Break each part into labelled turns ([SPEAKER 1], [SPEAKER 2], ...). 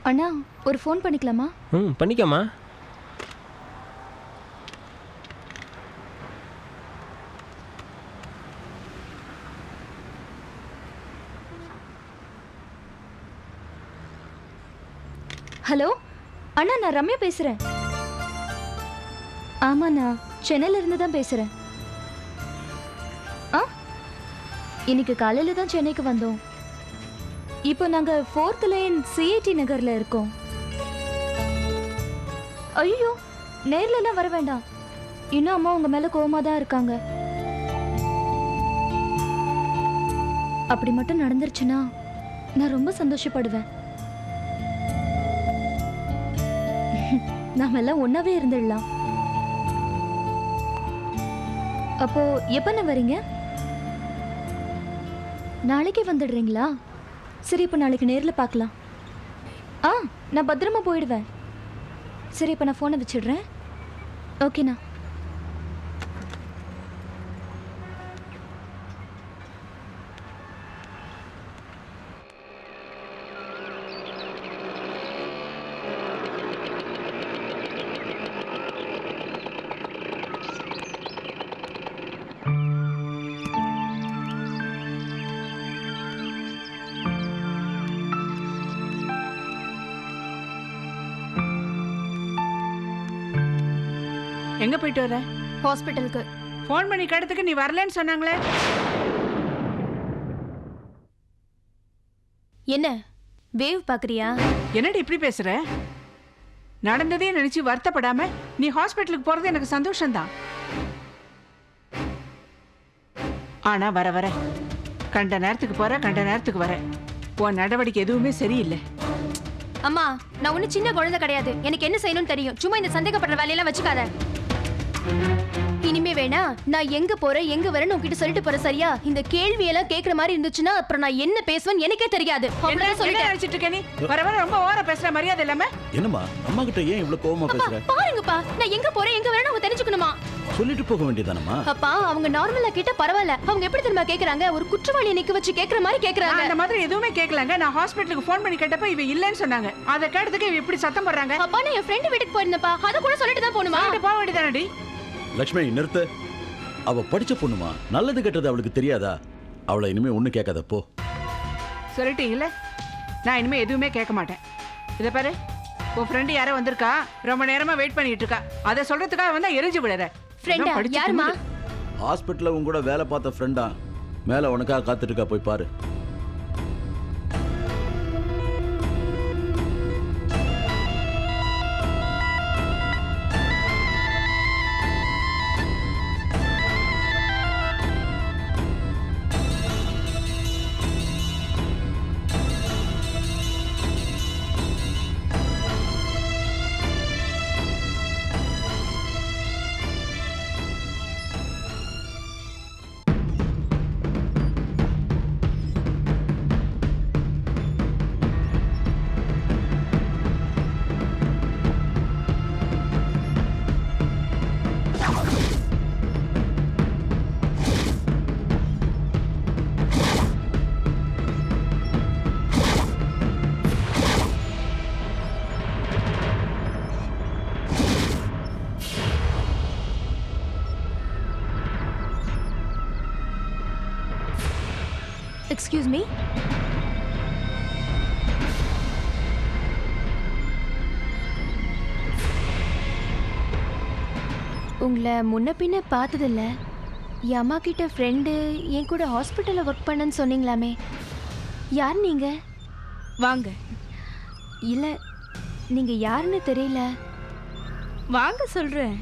[SPEAKER 1] அண்ணா ஒரு ஃபோன் பண்ணிக்கலாமா?
[SPEAKER 2] பண்ணிக்கம்மா.
[SPEAKER 1] ஹலோ அண்ணா, நான் ரம்யா பேசுறேன். ஆமாண்ணா, சென்னையில இருந்து தான் பேசுறேன். இன்னைக்கு காலையில தான் சென்னைக்கு வந்தோம். இப்போ நாங்க 4th லைன் சிஐடி நகர்ல இருக்கோம். ஐயோ, நேர்ல எல்லாம் வர வேண்டாம். இன்னும் அம்மா உங்க மேல கோவமா தான் இருக்காங்க. அப்படி மட்டும் நடந்துருச்சுன்னா நான் ரொம்ப சந்தோஷப்படுவேன். நாம எல்லாம் ஒன்னாவே இருந்துடலாம். அப்போ எப்ப வரீங்க? நாளைக்கே வந்துடுறீங்களா? சரி, இப்போ நாளைக்கு நேர்ல பார்க்கலாம். நான் பத்திரமா போயிடுவேன். சரி, இப்போ நான் ஃபோனை வச்சிடுறேன். ஓகேண்ணா.
[SPEAKER 3] எங்க போயிட்டு வர?
[SPEAKER 1] ஹாஸ்பிட்டலுக்கு.
[SPEAKER 3] ஃபோன் பண்ணி கேட்டதுக்கு நீ வரலன்னு சொன்னாங்களே.
[SPEAKER 1] என்ன வேவ் பாக்குறியா?
[SPEAKER 3] என்னடி இப்படி பேசுற? நடந்ததே நினைச்சு வருத்தப்படாம நீ ஹாஸ்பிட்டலுக்கு போறது எனக்கு சந்தோஷம்தான். ஆனா வர வர கண்ட நேரத்துக்கு போற, கண்ட நேரத்துக்கு வர. உன் நடவடிக்கை எதுவுமே சரியில்லை.
[SPEAKER 1] அம்மா, நான் ஒன்னும் சின்ன குழந்தை கிடையாது. எனக்கு என்ன செய்யணும்னு தெரியும். சும்மா இந்த சந்தேகப்படுற வேலையெல்லாம் வச்சுக்காத. இனிமே வேணா நான் எங்க போறேன் எங்க வரேன்னு உன்கிட்ட சொல்லிட்டு போற, சரியா? இந்த கேள்வி எல்லாம் கேக்குற மாதிரி இருந்துச்சுன்னா அப்புறம் நான் என்ன பேசுவேன்னு எனக்கே தெரியாது.
[SPEAKER 3] நினைச்சிட்டு இருக்க நீ? வர வர ரொம்ப ஓவரா பேசுற, மரியாதை இல்லாம.
[SPEAKER 4] என்னம்மா, அம்மா கிட்ட ஏன் இவ்வளவு கோவமா பேசுற?
[SPEAKER 1] பாருங்கப்பா, நான் எங்க போறேன் எங்க வரேன்னு அவங்க தெரிஞ்சுக்கணுமா?
[SPEAKER 4] சொல்லிட்டு போக வேண்டியதானம்மா?
[SPEAKER 1] அப்பா, அவங்க நார்மலா கேட்டா பரவாயில்ல. அவங்க எப்படி தெரியுமா கேக்குறாங்க? ஒரு குற்றவாளியை நிக்க வச்சு கேக்குற மாதிரி கேக்குறாங்க.
[SPEAKER 3] அந்த மாதிரி எதுவுமே கேட்கலங்க. நான் ஹாஸ்பிட்டலுக்கு ஃபோன் பண்ணி கேட்டப்ப இவ இல்லன்னு சொன்னாங்க. அத கேட்டதுக்கு இவ இப்படி சத்தம் போடுறாங்க.
[SPEAKER 1] அப்பா, நான் என் ஃப்ரெண்ட் வீட்டுக்கு போயிருந்தேன்ப்பா. அத கூட சொல்லிட்டு தான் போணுமா?
[SPEAKER 3] போக வேண்டியதானடி.
[SPEAKER 4] லட்சுமி, நிறுத்து. அவ படிச்ச பொண்ணுமா, நல்லது கெட்டது அவளுக்கு தெரியாதா? அவளை இனிமே ஒண்ணு கேட்காத, போ.
[SPEAKER 3] சொல்லிட்டீங்கல்ல, நான் இனிமே எதுவுமே கேட்க மாட்டேன். இத பாரு, உன் ஃப்ரெண்டு யாரோ வந்திருக்கா, ரொம்ப நேரமா வெயிட் பண்ணிட்டு இருக்கா. அதை சொல்றதுக்காக வந்தா எரிஞ்சு விடுற.
[SPEAKER 1] ஃப்ரெண்டா? யாருமா?
[SPEAKER 4] ஹாஸ்பிட்டல்ல உன் கூட வேலை பார்த்த ஃப்ரெண்டா, மேல உனக்காக காத்துட்டு இருக்கா, போய் பாரு.
[SPEAKER 1] Excuse me? உங்களை முன்ன பின்ன பார்த்ததில்ல. என் அம்மா கிட்ட ஃப்ரெண்டு என் கூட ஹாஸ்பிட்டலில் ஒர்க் பண்ணன்னு சொன்னீங்களாமே, யார் நீங்க?
[SPEAKER 5] வாங்க.
[SPEAKER 1] இல்லை, நீங்கள் யாருன்னு தெரியல.
[SPEAKER 5] வாங்க சொல்றேன்.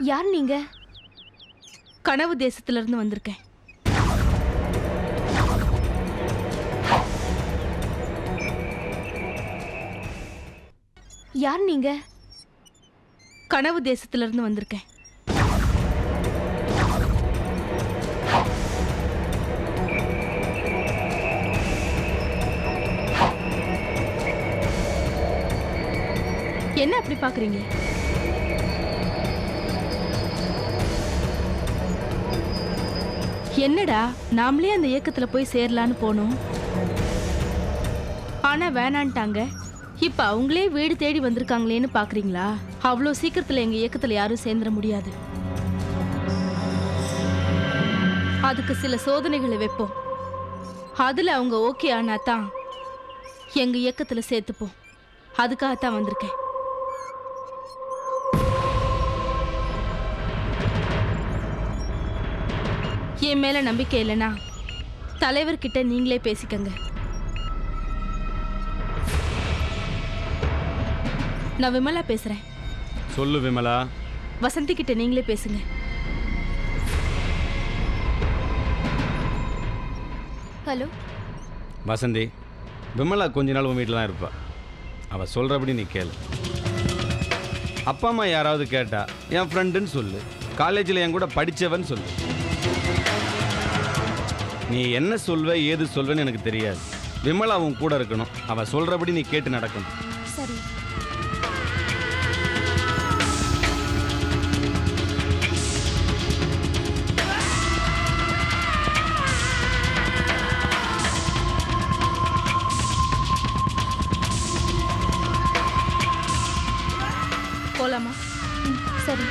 [SPEAKER 1] யார் நீங்க?
[SPEAKER 5] கனவு தேசத்துல இருந்து வந்திருக்கேன்.
[SPEAKER 1] யார் நீங்க?
[SPEAKER 5] கனவு தேசத்துல இருந்து வந்திருக்கேன். என்ன அப்படி பாக்குறீங்க? என்னடா நாமளே அந்த இயக்கத்துல போய் சேரலான்னு போனோம், ஆனா வேணான்ட்டாங்க. இப்ப அவங்களே வீடு தேடி வந்திருக்காங்களேன்னு பாக்குறீங்களா? அவ்வளோ சீக்கிரத்துல எங்க இயக்கத்துல யாரும் சேர்ந்துட முடியாது. அதுக்கு சில சோதனைகளை வைப்போம். அதுல அவங்க ஓகே ஆனா தான் எங்க இயக்கத்துல சேர்த்துப்போம். அதுக்காகத்தான் வந்திருக்கேன். என் மேல நம்பிக்கை இல்லைன்னா தலைவர்கிட்ட நீங்களே பேசிக்கங்க. நான் விமலா பேசுறேன்.
[SPEAKER 2] சொல்லு விமலா.
[SPEAKER 5] வசந்தி கிட்ட நீங்களே பேசுங்க.
[SPEAKER 1] ஹலோ
[SPEAKER 2] வசந்தி, விமலா கொஞ்ச நாள் உன் வீட்டில் தான் இருப்பா. அவள் சொல்கிறபடி நீ கேளு. அப்பா அம்மா யாராவது கேட்டா என் ஃப்ரெண்டுன்னு சொல்லு. காலேஜில் என் கூட படித்தவன் சொல்லு. நீ என்ன சொல்வ ஏது சொல்வேன்னு எனக்கு தெரியாது. விமலா உன் கூட இருக்கணும். அவள் சொல்கிறபடி நீ கேட்டு நடக்கணும்.
[SPEAKER 1] சரி.
[SPEAKER 5] போலாமா?
[SPEAKER 1] சரி.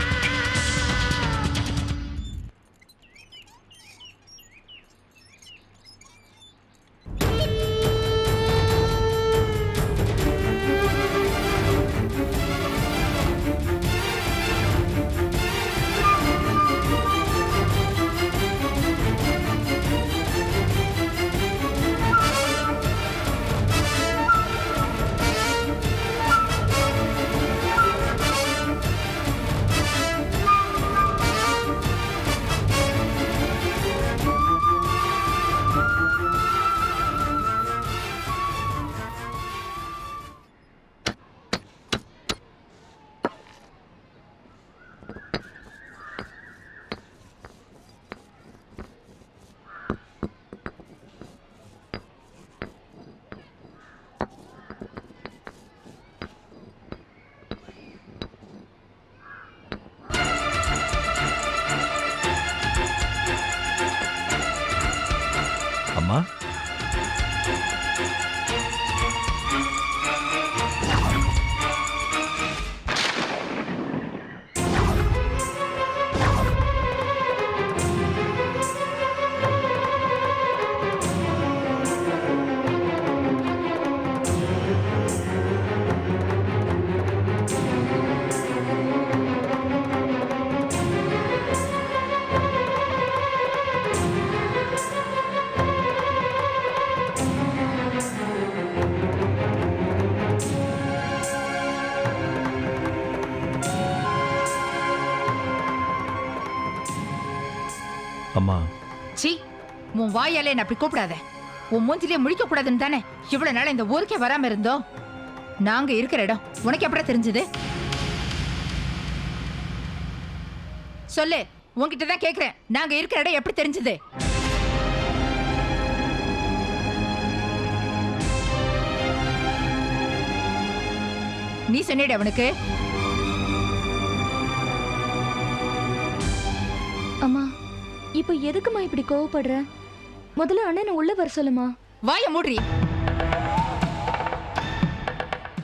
[SPEAKER 6] அம்மா, அம்மா.
[SPEAKER 7] சி, உன் வாயாலே என்ன அப்படி கூப்பிடாத. உன் மூஞ்சிலே முழிக்க கூடாதுன்னு தானே இவ்வளவு நாள் இந்த ஊருக்கே வராம இருந்தோம். நாங்க இருக்கிற இடம் உனக்கு எப்படி தெரிஞ்சது? சொல்லு, உன்கிட்ட தான் கேக்குறேன். நாங்க இருக்கிற இடம் எப்படி தெரிஞ்சது? நீ சொன்னிட அவனுக்கு.
[SPEAKER 1] அம்மா, இப்போ எதுக்குமா இப்படி கோவப்படுற? முதல்ல அண்ணனை உள்ள வர சொல்லுமா.
[SPEAKER 7] வாய மூடி.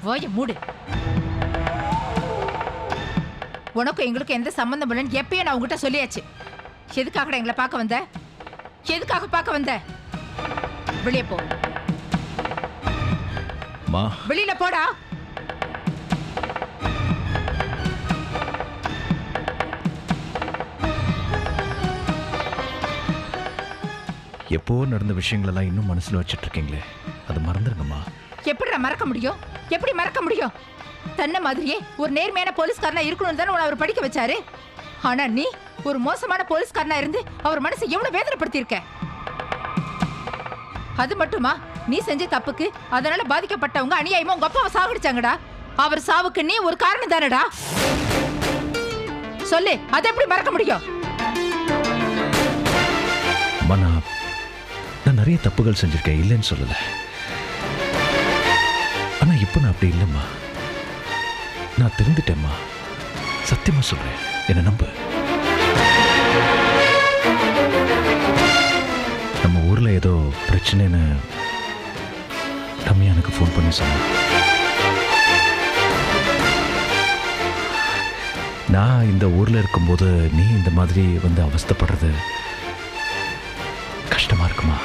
[SPEAKER 7] வாய மூடு. உனக்கும் எங்களுக்கு எந்த சம்பந்தம் இல்லைன்னு எப்பயும் நான் உங்ககிட்ட சொல்லியாச்சு. எதுக்காக எங்களை பார்க்க வந்த? எதுக்காக பார்க்க வந்த? வெளியே போ. வெளியில போடா.
[SPEAKER 6] எப்போ நடந்த விஷயங்களெல்லாம் இன்னும் மனசுல வச்சிட்டு இருக்கீங்களே, அது மறந்துருங்கம்மா.
[SPEAKER 7] எப்படி மறக்க முடியும்? எப்படி மறக்க முடியும்? தன்னை மாதிரியே ஒரு நேர்மையான போலீஸ்காரனா இருக்கணும்னு தானே உன்னை அவர் படிக்க வச்சாரு. ஆனா நீ ஒரு மோசமான போலீஸ்காரனா இருந்து அவர் மனசை எவ்வளவு வேதனைப்படுத்தியிருக்க. அது மட்டுமா, நீ செஞ்ச தப்புக்கு அதனால பாதிக்கப்பட்டவங்க அநியாயமா உங்க அப்பாவை சாகடிச்சாங்கடா. அவர் சாவுக்கு நீ ஒரு காரணம் தானடா. சொல்லு, அதை எப்படி மறக்க முடியும்?
[SPEAKER 6] நான் நிறைய தப்புகள் செஞ்சிருக்கேன், இல்லைன்னு சொல்லல. ஆனா இப்ப நான் அப்படி இல்லைம்மா. நான் தெரிந்துட்டேம்மா. சத்தியமா சொல்றேன், என்ன நம்பு. ஊரில் ஏதோ பிரச்சனைன்னு ரம்யா எனக்கு ஃபோன் பண்ணி சொன்னான். நான் இந்த ஊரில் இருக்கும்போது நீ இந்த மாதிரி வந்து அவஸ்தைப்படுறது கஷ்டமாக இருக்குமா?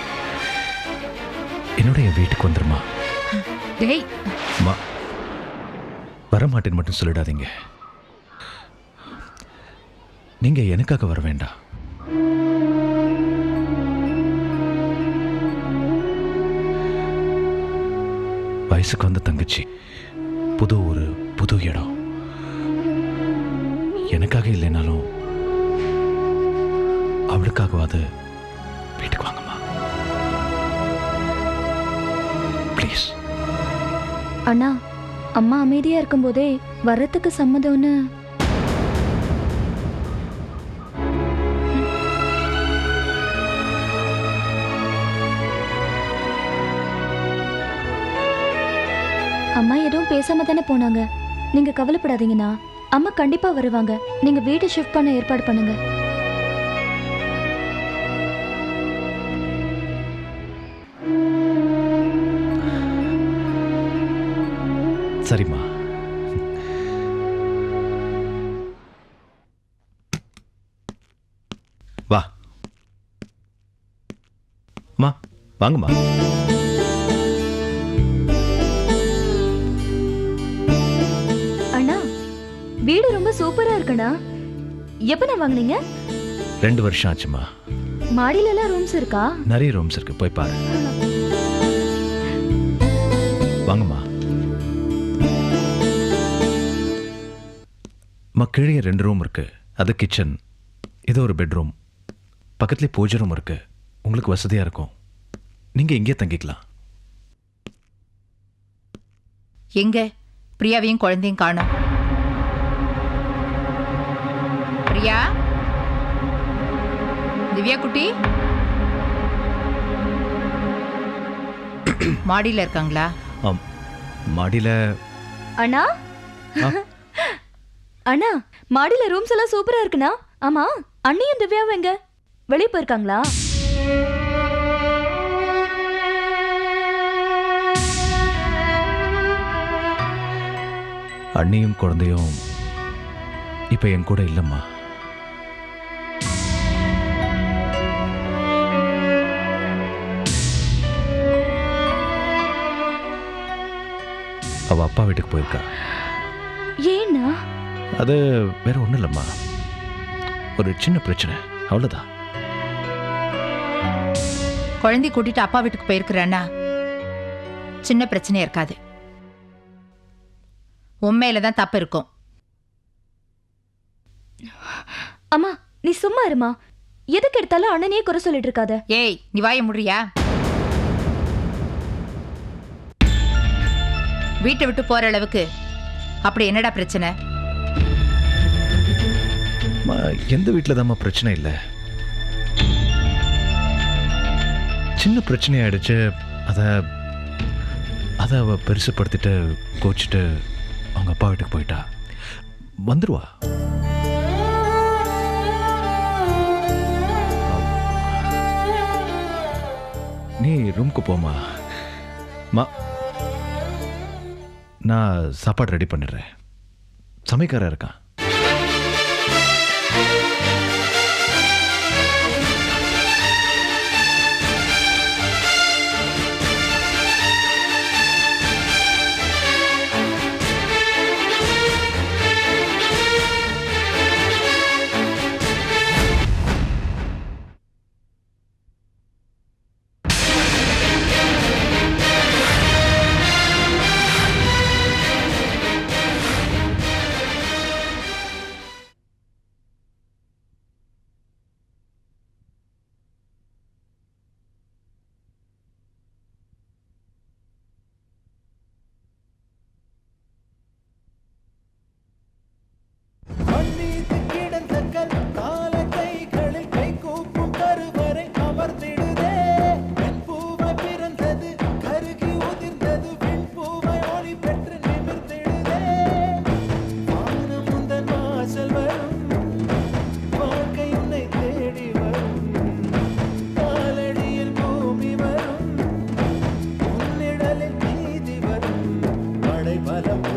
[SPEAKER 6] என்னோட என் வீட்டுக்கு வந்துருமா?
[SPEAKER 7] டேய்
[SPEAKER 6] அம்மா, வரமாட்டேன்னு மட்டும் சொல்லிடாதீங்க. நீங்க எனக்காக வர வேண்டாம். வயசுக்கு வந்த தங்கச்சி, புது ஊரு, புது இடம். எனக்காக இல்லைனாலும் அவளுக்காகவாது வீட்டுக்கு வாங்கம்மா, ப்ளீஸ்.
[SPEAKER 1] அண்ணா, அம்மா அமைதியா இருக்கும்போதே வர்றதுக்கு சம்மதம்னு. அம்மா எதுவும் பேசாம தானே போனாங்க. நீங்க கவலைப்படாதீங்கண்ணா, அம்மா கண்டிப்பா வருவாங்க. நீங்க வீட்டை ஷிஃப்ட் பண்ண ஏற்பாடு பண்ணுங்க.
[SPEAKER 6] சரிம்மா. வா மா, வாங்கம்மா.
[SPEAKER 1] அண்ணா, வீடு ரொம்ப சூப்பரா இருக்குண்ணா. எப்ப நான் வாங்குனீங்க?
[SPEAKER 6] 2 வருஷம் ஆச்சுமா.
[SPEAKER 1] மாடியில எல்லாம் ரூம்ஸ் இருக்கா?
[SPEAKER 6] நிறைய ரூம்ஸ் இருக்கு, போய் பாரு. வாங்கம்மா. கீழே 2 ரூம் இருக்கு. அது கிச்சன், இது ஒரு பெட்ரூம், பக்கத்துலேயே பூஜை ரூம் இருக்கு. உங்களுக்கு வசதியா இருக்கும். நீங்க இங்கே தங்கிக்கலாம்.
[SPEAKER 7] எங்க பிரியாவையும் குழந்தையும் காணோம். பிரியா, திவ்யா குட்டி மாடியில இருக்காங்களா?
[SPEAKER 6] மாடியில.
[SPEAKER 1] அண்ணா, அண்ணா, மாடியில ரூம்ஸ் எல்லாம் சூப்பரா இருக்குண்ணா. ஆமா, அண்ணியும் திவ்யாவும் எங்க? வெளியே போயிருக்காங்களா?
[SPEAKER 6] அண்ணியும் குழந்தையும் இப்ப என் கூட இல்லம்மா. அவ அப்பா வீட்டுக்கு போயிருக்கா.
[SPEAKER 1] ஏன்னா?
[SPEAKER 6] அது வேற ஒண்ணும் இல்லம்மா, ஒரு சின்ன பிரச்சனை, அவ்வளவுதான்.
[SPEAKER 7] குழந்தை கூட்டிட்டு அப்பா வீட்டுக்கு போயிருக்கிறேன்னா சின்ன பிரச்சனையா இருக்காது. உண்மையில தான் தப்பு இருக்கும்.
[SPEAKER 1] அம்மா, நீ சும்மா இருமா. எதுக்கு எடுத்தாலும் அண்ணனையே குறை சொல்லிட்டு இருக்காத.
[SPEAKER 7] ஏய், நீ வாய முடியா? வீட்டை விட்டு போற அளவுக்கு அப்படி என்னடா பிரச்சனை?
[SPEAKER 6] எந்த வீட்டில் தான்மா பிரச்சனை இல்லை. சின்ன பிரச்சனை ஆயிடுச்சு. அதை அவ பெருசுப்படுத்திட்டு கோச்சிட்டு அவங்க அப்பா வீட்டுக்கு போயிட்டா. வந்துருவா. நீ ரூமுக்கு போமா. நான் சாப்பாடு ரெடி பண்ணிடுறேன். சமைக்காரன் இருக்கான்.
[SPEAKER 8] வலம்